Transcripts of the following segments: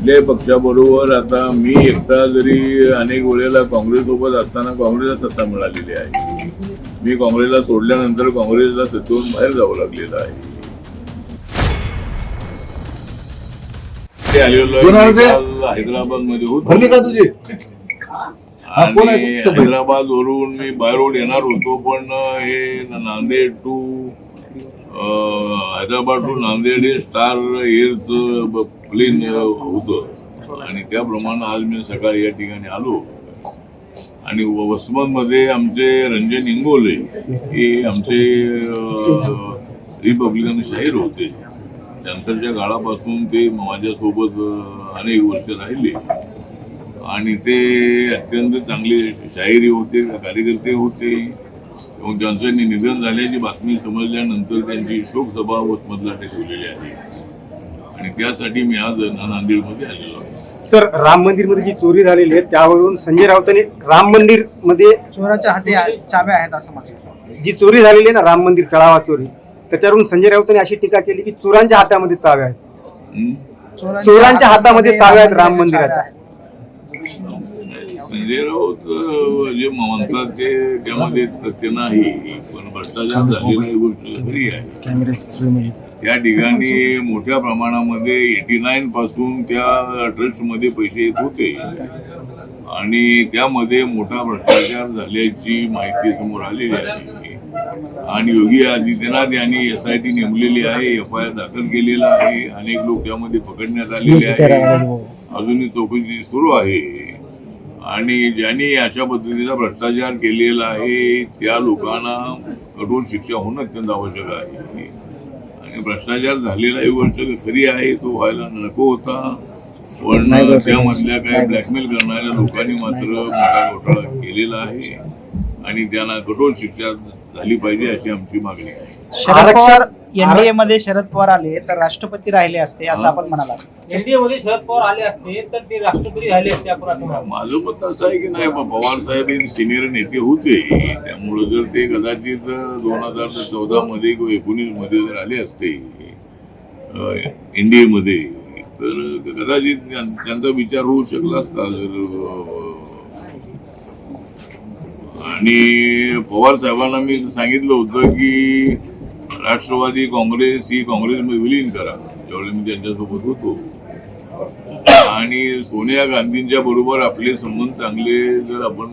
कुठल्याही पक्षाबरोबर आता मी एकटा जरी अनेक वेळेला काँग्रेससोबत असताना काँग्रेसला सत्ता मिळालेली आहे. मी काँग्रेसला सोडल्यानंतर काँग्रेसला सत्तेतून बाहेर जावं लागलेलं आहे. हैदराबाद मध्ये होतो आणि हैदराबाद वरून मी बाय रोड येणार होतो, पण हे नांदेड टू हैदराबाद टू नांदेड हे स्टार एअरचं प्लेन होतं आणि त्याप्रमाणे आज मी सकाळी या ठिकाणी आलो. आणि वसमतमध्ये आमचे रंजन इंगोले हे आमचे रिपब्लिकन शाहीर होते. नंतरच्या काळापासून ते माझ्यासोबत अनेक वर्ष राहिले आणि ते अत्यंत चांगले शाहिरी होते, कार्यकर्ते होते. त्यांचं निधन झाल्याची बातमी समजल्यानंतर त्यांची शोकसभा वसमतला ठेवलेली आहे आणि त्यासाठी मी आज नांदेडमध्ये आलेलो आहे. सर, राम मंदिर मध्ये जी चोरी झालेली आहे त्यावरून संजय राऊतांनी राम मंदिर मध्ये चोराच्या हाती चाव्या आहेत असं म्हटलं. जी चोरी झालेली आहे ना, राम मंदिर चढावा चोरी, त्याच्यावरून संजय राऊतांनी अशी टीका केली की चोरांच्या हातामध्ये चाव्या आहेत. चोरांच्या हातामध्ये चाव्या आहेत राम मंदिराच्या. संजय राऊत जे म्हणतात ते त्यामध्ये तथ्य नाही, पण भ्रष्टाचार झालेला ही गोष्ट खरी आहे. त्या ठिकाणी मोठ्या प्रमाणामध्ये 89 पासून त्या ट्रस्टमध्ये पैसे येत होते आणि त्यामध्ये मोठा भ्रष्टाचार झाल्याची माहिती समोर आलेली आहे. आणि योगी आदित्यनाथ यांनी SIT नेमलेली आहे, FIR दाखल केलेला आहे. अनेक लोक त्यामध्ये पकडण्यात आलेले आहे, अजूनही चौकशी सुरू आहे. आणि ज्यांनी अशा पद्धतीचा भ्रष्टाचार केलेला आहे त्या लोकांना कठोर शिक्षा होणं अत्यंत आवश्यक आहे. आणि भ्रष्टाचार झालेला ही गोष्ट खरी आहे, तो व्हायला नको होता, पण त्यामधल्या काही ब्लॅकमेल करणाऱ्या लोकांनी मात्र मोठा घोटाळा केलेला आहे आणि त्यांना कठोर शिक्षा झाली पाहिजे अशी आमची मागणी आहे. शरद पवार एनडीए मध्ये शरद पवार आले तर राष्ट्रपती राहिले असते असं आपण म्हणाला. एनडीए मध्ये शरद पवार आले असते तर ते राष्ट्रपती राहिले असते आपण असं म्हणाला. माझं मत असं आहे की नाही, पवार साहेब हे सिनियर नेते होते, त्यामुळे जर ते कदाचित 2014 मध्ये किंवा 19 मध्ये जर आले असते एनडीए मध्ये तर कदाचित त्यांचा विचार होऊ शकला असता. आणि पवार साहेबांना मी सांगितलं होतं की राष्ट्रवादी काँग्रेस ही काँग्रेसमध्ये विलीन करा, त्यावेळी मी त्यांच्यासोबत होतो. आणि सोनिया गांधींच्या बरोबर आपले संबंध चांगले जर आपण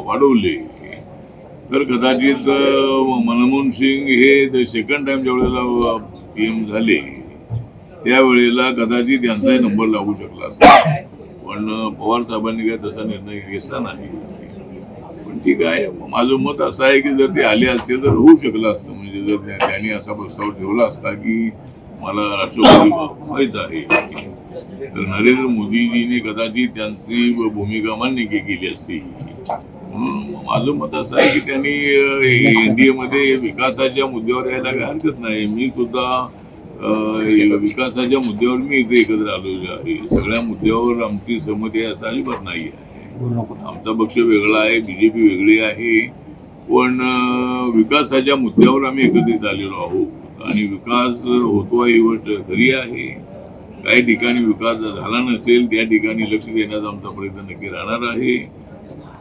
वाढवले तर कदाचित मनमोहन सिंग हे सेकंड टाइम ज्या वेळेला PM झाले त्यावेळेला कदाचित त्यांचाही नंबर लागू शकला असता, पण पवार साहेबांनी काही तसा निर्णय घेतला नाही. पण ठीक आहे, माझं मत असं आहे की जर ते आले असते तर होऊ शकलं असतं. म्हणजे जर त्यांनी असा प्रस्ताव ठेवला असता की मला राष्ट्रपती व्हायचं आहे तर नरेंद्र मोदीजींनी कदाचित त्यांची भूमिका मान्य केली असती. म्हणून माझं मत असं आहे की त्यांनी एनडीए मध्ये विकासाच्या मुद्द्यावर यायला काही हरकत नाही. मी सुद्धा विकासाच्या मुद्द्यावर मी इथे एकत्र आलेलो आहे. सगळ्या मुद्द्यावर आमची सहमती आहे असं अजिबात नाही आहे. आमचा पक्ष वेगळा आहे, BJP वेगळी आहे, पण विकासाच्या मुद्द्यावर आम्ही एकत्रित आलेलो आहोत. आणि विकास होतो ही गोष्ट खरी आहे. काही ठिकाणी विकास झाला नसेल त्या ठिकाणी लक्ष देण्याचा आमचा प्रयत्न नक्की राहणार आहे.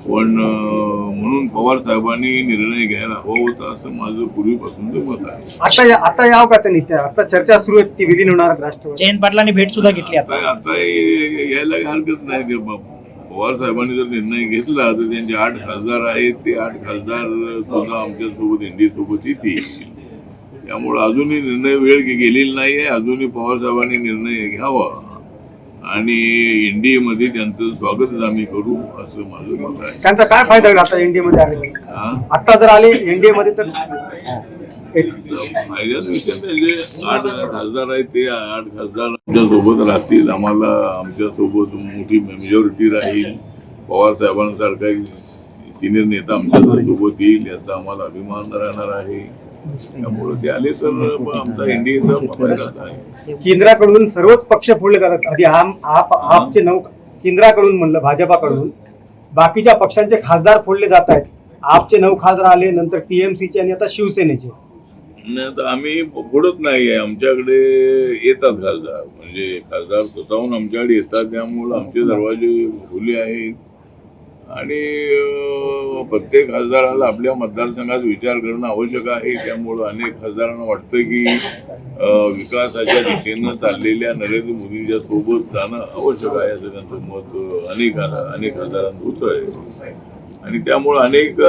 पण म्हणून पवार साहेबांनी निर्णय घ्यायला हवा होता असं माझं पूर्वीपासूनचं मत आहे. आता याव का त्यांनी, आता चर्चा सुरू आहे ती विलीन होणार राष्ट्रवादी. जयंत पाटलांनी भेट सुद्धा घेतली. आता यायला हरकत नाही. पवार साहेबांनी जर निर्णय घेतला तर त्यांचे 8 खासदार आहेत, ते 8 खासदार सुद्धा आमच्या सोबत एनडीए सोबत येतील. त्यामुळे अजूनही निर्णय वेळ गेलेली नाही आहे. अजूनही पवार साहेबांनी निर्णय घ्यावा आणि एनडीए मध्ये त्यांचं स्वागत आम्ही करू असं माझं मत आहे. त्यांचा काय फायदा होईल आता एनडीए मध्ये आले? आता जर आले एनडीए मध्ये तर फायद्याचा विषय नाही. जे 8 खासदार आहेत ते 8 खासदार आमच्या सोबत राहतील. आम्हाला आमच्या सोबत मोठी मेजॉरिटी राहील. पवार साहेबांसारखा सिनियर नेता आमच्या सोबत येईल याचा आम्हाला अभिमान राहणार आहे. त्यामुळे ते आले तर आमचा एनडीएचा फायदा आहे. केंद्राकडून सर्वच पक्ष फोडले जातात. आधी आपचे 9 केंद्राकडून म्हणलं, भाजपाकडून बाकीच्या पक्षांचे खासदार फोडले जात आहेत. आपचे 9 खासदार आले, नंतर TMCचे आणि आता शिवसेनेचे. नाही तर आम्ही फोडत नाही आहे. आमच्याकडे येतात खासदार, म्हणजे खासदार स्वतःहून आमच्याकडे येतात, त्यामुळं आमचे दरवाजे खुले आहेत. आणि प्रत्येक खासदाराला आपल्या मतदारसंघात विचार करणं आवश्यक आहे. त्यामुळं अनेक खासदारांना वाटतं की विकासाच्या दिशेनं चाललेल्या नरेंद्र मोदींच्या सोबत जाणं आवश्यक आहे, असं त्यांचं मत अनेक खासदारांचं होतं आहे. आणि त्यामुळं अनेक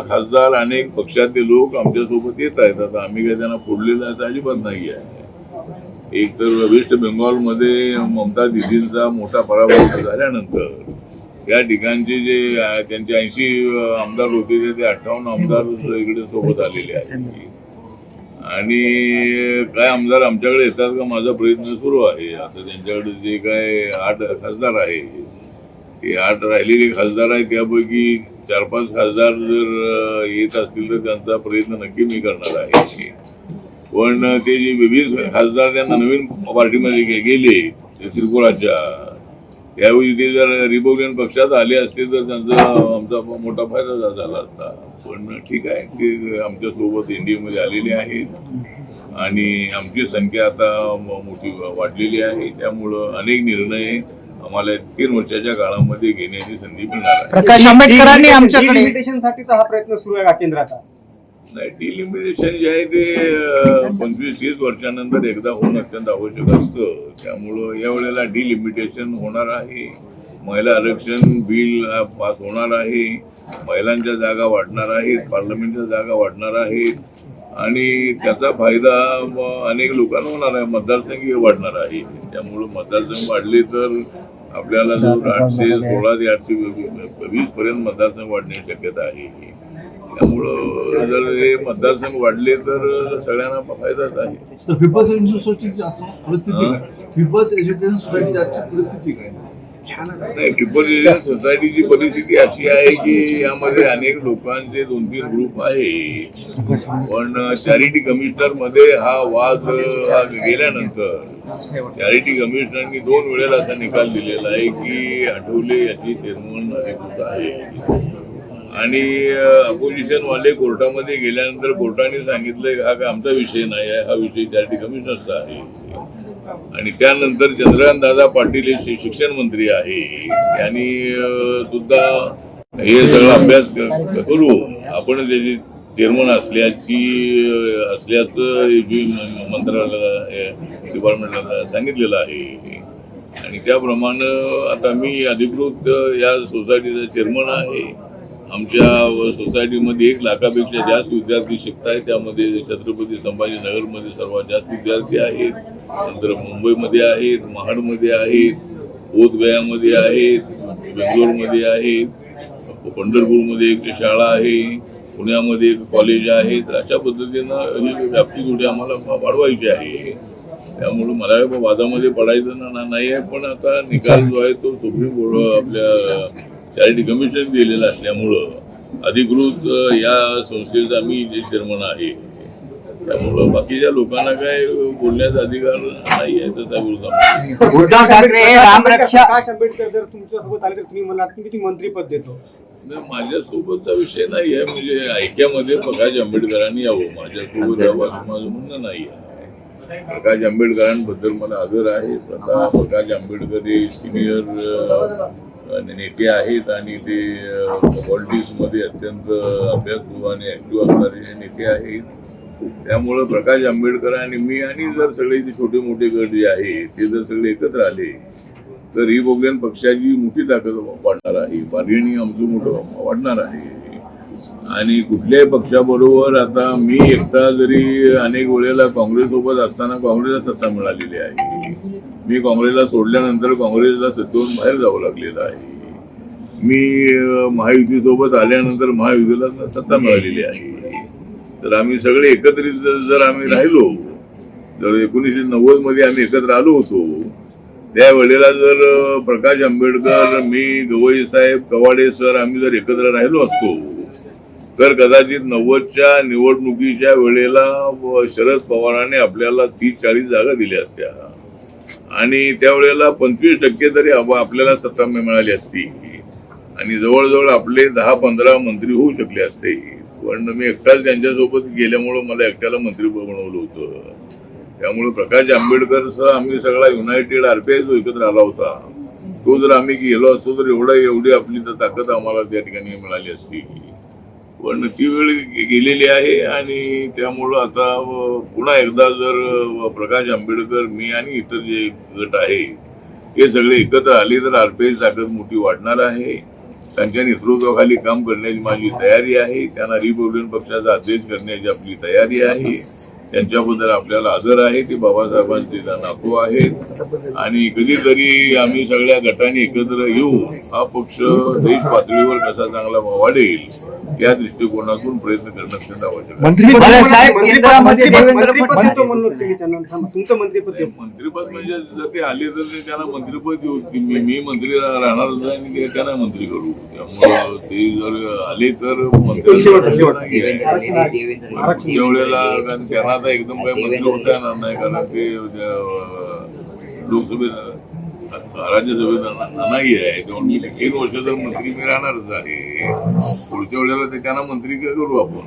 खासदार, अनेक पक्षातले लोक आमच्यासोबत येत आहेत. आता आम्ही काही त्यांना फोडलेलं असं अजिबात नाही आहे. एक तर वेस्ट बेंगॉलमध्ये ममता दिदींचा मोठा पराभव झाल्यानंतर त्या ठिकाणचे जे त्यांचे 80 आमदार होते ते 58 आमदार इकडे सोबत आलेले आहेत. आणि काय आमदार आमच्याकडे येतात का, माझा प्रयत्न सुरू आहे. आता त्यांच्याकडे जे काय 8 खासदार आहे, ते 8 राहिलेले खासदार आहेत, त्यापैकी 4-5 खासदार जर येत असतील तर त्यांचा प्रयत्न नक्की मी करणार आहे. पण ते जे 20 खासदार त्यांना नवीन पार्टीमध्ये गेले त्रिपुराच्या, त्यावेळी ते जर रिपब्लिकन पक्षात आले असते तर त्यांचा आमचा मोठा फायदा झाला असता. पण ठीक आहे, ते आमच्या सोबत एनडीएमध्ये आलेले आहेत आणि आमची संख्या आता मोठी वाढलेली आहे. त्यामुळं अनेक निर्णय आम्हाला 3 वर्षाच्या काळामध्ये घेण्याची संधी मिळणार आहे. प्रकाश आंबेडकरांनी आमच्याकडे डिलिमिटेशनसाठीचा हा प्रयत्न सुरू आहे का केंद्राचा? नाही, डिलिमिटेशन जे आहे ते 25-30 वर्षानंतर एकदा होणं अत्यंत आवश्यक असतं. त्यामुळं यावेळेला डिलिमिटेशन होणार आहे. महिला आरक्षण बिल पास होणार आहे. महिलांच्या जागा वाढणार आहेत, पार्लमेंटच्या जागा वाढणार आहेत आणि त्याचा फायदा अनेक लोकांना होणार आहे. मतदारसंख्या वाढणार आहे. त्यामुळं मतदारसंघ वाढले तर आपल्याला जो 816 ते 820 पर्यंत मतदारसंघ वाढण्याची शक्यता आहे. त्यामुळं जर हे मतदारसंघ वाढले तर सगळ्यांना फायदाच आहे. तर पीपल्स एज्युकेशन सोसायटीची परिस्थिती काय? पीपल्स एज्युकेशन सोसायटीची आजची परिस्थिती काय? नाही, पीपल्स एज्युकेशन सोसायटीची परिस्थिती अशी आहे की यामध्ये अनेक लोकांचे 2-3 ग्रुप आहे. पण चॅरिटी कमिशनर मध्ये हा वाद गेल्यानंतर चॅरिटी कमिशनरनी 2 वेळेला असा निकाल दिलेला आहे की आठवले याची चेअरमन अधिकृत आहे. आणि अपोजिशन वाले कोर्टामध्ये गेल्यानंतर कोर्टाने सांगितलं हा काय आमचा विषय नाही आहे, हा विषय चॅरिटी कमिशनरचा आहे. आणि त्यानंतर चंद्रकांत दादा पाटील हे शिक्षण मंत्री आहे, त्यांनी सुद्धा हे सगळा अभ्यास करू आपण त्याची चेअरमन असल्याचं मंत्रालयाला डिपार्टमेंटला सांगितलेलं आहे. आणि त्याप्रमाणे आता मी अधिकृत या सोसायटीचा चेअरमन आहे. आमच्या सोसायटीमध्ये 1 लाखापेक्षा जास्त विद्यार्थी शिकत आहेत. त्यामध्ये छत्रपती संभाजीनगरमध्ये सर्वात जास्त विद्यार्थी आहेत, नंतर मुंबईमध्ये आहेत, महाडमध्ये आहेत, बोधगयामध्ये आहेत, बेंगलोरमध्ये आहेत, पंढरपूरमध्ये एक शाळा आहे, पुण्यामध्ये एक कॉलेज आहे. तर अशा पद्धतीनं ही व्याप्ती थोडी आम्हाला वाढवायची आहे. त्यामुळं मला वादामध्ये पडायचं नाही आहे. पण आता निकाल जो आहे तो सुप्रीम कोर्ट आपल्या चॅरिटी कमिशन दिलेलं असल्यामुळं अधिकृत या संस्थेचा मी जे चेअरमन आहे, त्यामुळं बाकीच्या लोकांना काय बोलण्याचा अधिकार नाही आहे. त्याचा विरोध उद्धव ठाकरे प्रकाश आंबेडकर जर तुमच्यासोबत आले तर तुम्ही म्हणाल की मी मंत्रीपद देतो. माझ्यासोबतचा विषय नाही आहे. म्हणजे ऐक्यामध्ये प्रकाश आंबेडकरांनी यावं, माझ्यासोबत यावं असं माझं म्हणणं नाही आहे. प्रकाश आंबेडकरांबद्दल मला आदर आहे. प्रकाश आंबेडकर हे सिनियर नेते आहेत आणि ते पॉलिटिक्समध्ये अत्यंत अभ्यासू आणि ऍक्टिव्ह असणारे नेते आहेत. त्यामुळं प्रकाश आंबेडकर आणि मी आणि जर सगळे जे छोटे मोठे गट जे आहेत ते जर सगळे एकत्र आले तर रिपब्लिकन पक्षाची मोठी ताकद वाढणार आहे. बार्गेनिंग आमचं मोठं वाढणार आहे. आणि कुठल्याही पक्षाबरोबर आता मी एकटा जरी अनेक वेळेला काँग्रेससोबत असताना काँग्रेसला सत्ता मिळालेली आहे. मी काँग्रेसला सोडल्यानंतर काँग्रेसला सत्तेवरून बाहेर जावं लागलेलं आहे. मी महायुतीसोबत आल्यानंतर महायुतीला सत्ता मिळालेली आहे. तर आम्ही सगळे एकत्रित जर आम्ही राहिलो, जर 1990 मध्ये आम्ही एकत्र आलो होतो, त्यावेळेला जर प्रकाश आंबेडकर, मी, गवई साहेब, कवाडे सर आम्ही जर एकत्र राहिलो असतो तर कदाचित 90च्या निवडणुकीच्या वेळेला शरद पवारांनी आपल्याला 30-40 जागा दिल्या असत्या आणि त्यावेळेला 25% तरी आपल्याला सत्ता मिळाली असती आणि जवळजवळ आपले 10-15 मंत्री होऊ शकले असते. पण मी एकटाच त्यांच्यासोबत गेल्यामुळं मला एकट्याला मंत्री बनवलं होतं. त्यामुळे प्रकाश आंबेडकरसह आम्ही सगळा युनायटेड आरपीआय जो एकत्र आला होता, तो जर आम्ही गेलो असतो तर एवढी आपली तर ताकद आम्हाला त्या ठिकाणी मिळाली असती. पण ती वेळ गेलेली आहे आणि त्यामुळं आता पुन्हा एकदा जर प्रकाश आंबेडकर, मी आणि इतर जे गट आहे हे सगळे एकत्र आले तर आरपीआय ताकद मोठी वाढणार आहे. त्यांच्या नेतृत्वाखाली काम करण्याची माझी तयारी आहे. त्यांना रिपब्लिकन पक्षाचा अध्यक्ष करण्याची आपली तयारी आहे. त्यांच्याबद्दल आपल्याला आदर आहे. ते बाबासाहेबांचे नातू आहेत आणि कधीतरी आम्ही सगळ्या गटांनी एकत्र येऊन हा पक्ष देश पातळीवर कसा चांगला वाढेल या दृष्टिकोनातून प्रयत्न करणं अत्यंत आवश्यक आहे. मंत्रिपद म्हणजे जर ते आले तर त्यांना मंत्रिपद देऊ. मी मंत्री राहणारच आहे आणि त्यांना मंत्री करू. त्यामुळं ते जर आले तर मंत्री वेळेला त्यांना आता एकदम काही मंत्री होता येणार नाही, कारण ते लोकसभेत राज्यसभेत नाही आहे. त्यामुळे 3 वर्ष तर मंत्री मी राहणारच आहे. पुढच्या वेळेला ते त्यांना मंत्री करू आपण.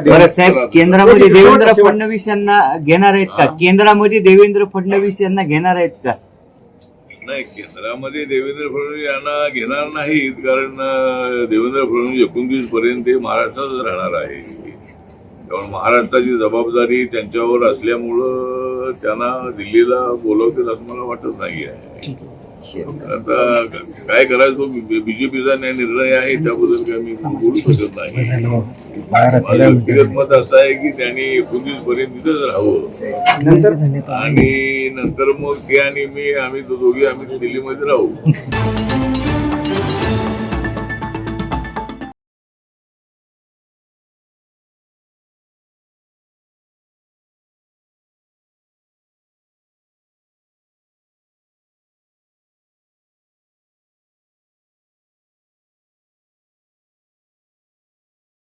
बरं साहेब, केंद्रामध्ये देवेंद्र फडणवीस यांना घेणार आहेत का? केंद्रामध्ये देवेंद्र फडणवीस यांना घेणार आहेत का? नाही, केंद्रामध्ये देवेंद्र फडणवीस यांना घेणार नाहीत, कारण देवेंद्र फडणवीस 29 पर्यंत ते महाराष्ट्रातच राहणार आहे. त्यामुळे महाराष्ट्राची जबाबदारी त्यांच्यावर असल्यामुळं त्यांना दिल्लीला बोलवतील असं मला वाटत नाही आहे. आता काय करायचं तो बीजेपीचा निर्णय आहे, त्याबद्दल काय मी बोलू शकत नाही. माझं व्यक्तिगत मत असं आहे की त्यांनी 29 पर्यंत तिथंच राहावं आणि नंतर मग ते आणि मी आम्ही दिल्लीमध्ये राहू.